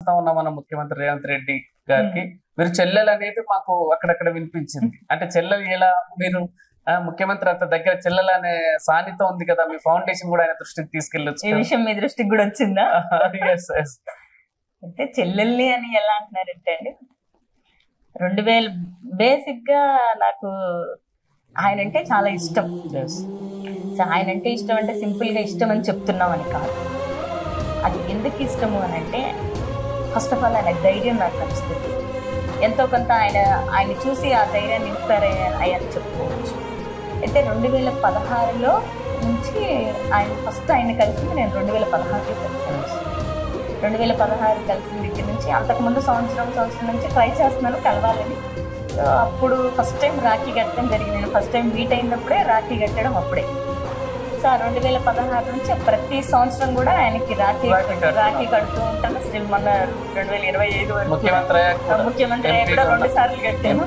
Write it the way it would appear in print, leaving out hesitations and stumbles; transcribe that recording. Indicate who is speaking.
Speaker 1: చూస్తా ఉన్నాం మన ముఖ్యమంత్రి రేవంత్ రెడ్డి గారికి. మీరు చెల్లెలు అనేది మాకు అక్కడక్కడ వినిపించింది. అంటే చెల్లెలు ఎలా మీరు ముఖ్యమంత్రి అంత దగ్గర చెల్లెలు అనే సాన్నితో ఉంది కదా, మీ ఫౌండేషన్ కూడా ఆయన దృష్టికి తీసుకెళ్ళొచ్చు.
Speaker 2: ఈ విషయం మీ దృష్టికి కూడా వచ్చిందా? అంటే చెల్లెల్ని అని ఎలా అంటున్నారంటే అండి, 2000 బేసిక్ గా నాకు ఆయన అంటే చాలా ఇష్టం. ఆయన అంటే ఇష్టం అంటే సింపుల్ గా ఇష్టం అని చెప్తున్నామని కాదు. అది ఎందుకు ఇష్టము అని అంటే, ఫస్ట్ ఆఫ్ ఆల్ ఆయన ధైర్యం నాకు నచ్చుతుంది. ఎంతో కొంత ఆయన చూసి ఆ ధైర్యాన్ని ఇన్స్పైర్ అయ్యాని చెప్పుకోవచ్చు. అయితే 2016లో నుంచి ఆయన కలిసింది నేను 2016లో కలిసాను. 2016 కలిసిన దగ్గర నుంచి అంతకుముందు సంవత్సరం నుంచి ట్రై చేస్తున్నాను కలవాలని. అప్పుడు ఫస్ట్ టైం రాఖీ కట్టడం జరిగింది. నేను ఫస్ట్ టైం మీట్ అయినప్పుడే రాఖీ కట్టడం అప్పుడే. సో 2016 నుంచి ప్రతి సంవత్సరం కూడా ఆయనకి రాఖీ కడుతూ ఉంటాను. స్టిల్ మొన్న 2025 ముఖ్యమంత్రి కూడా 2 సార్లు కట్టాను.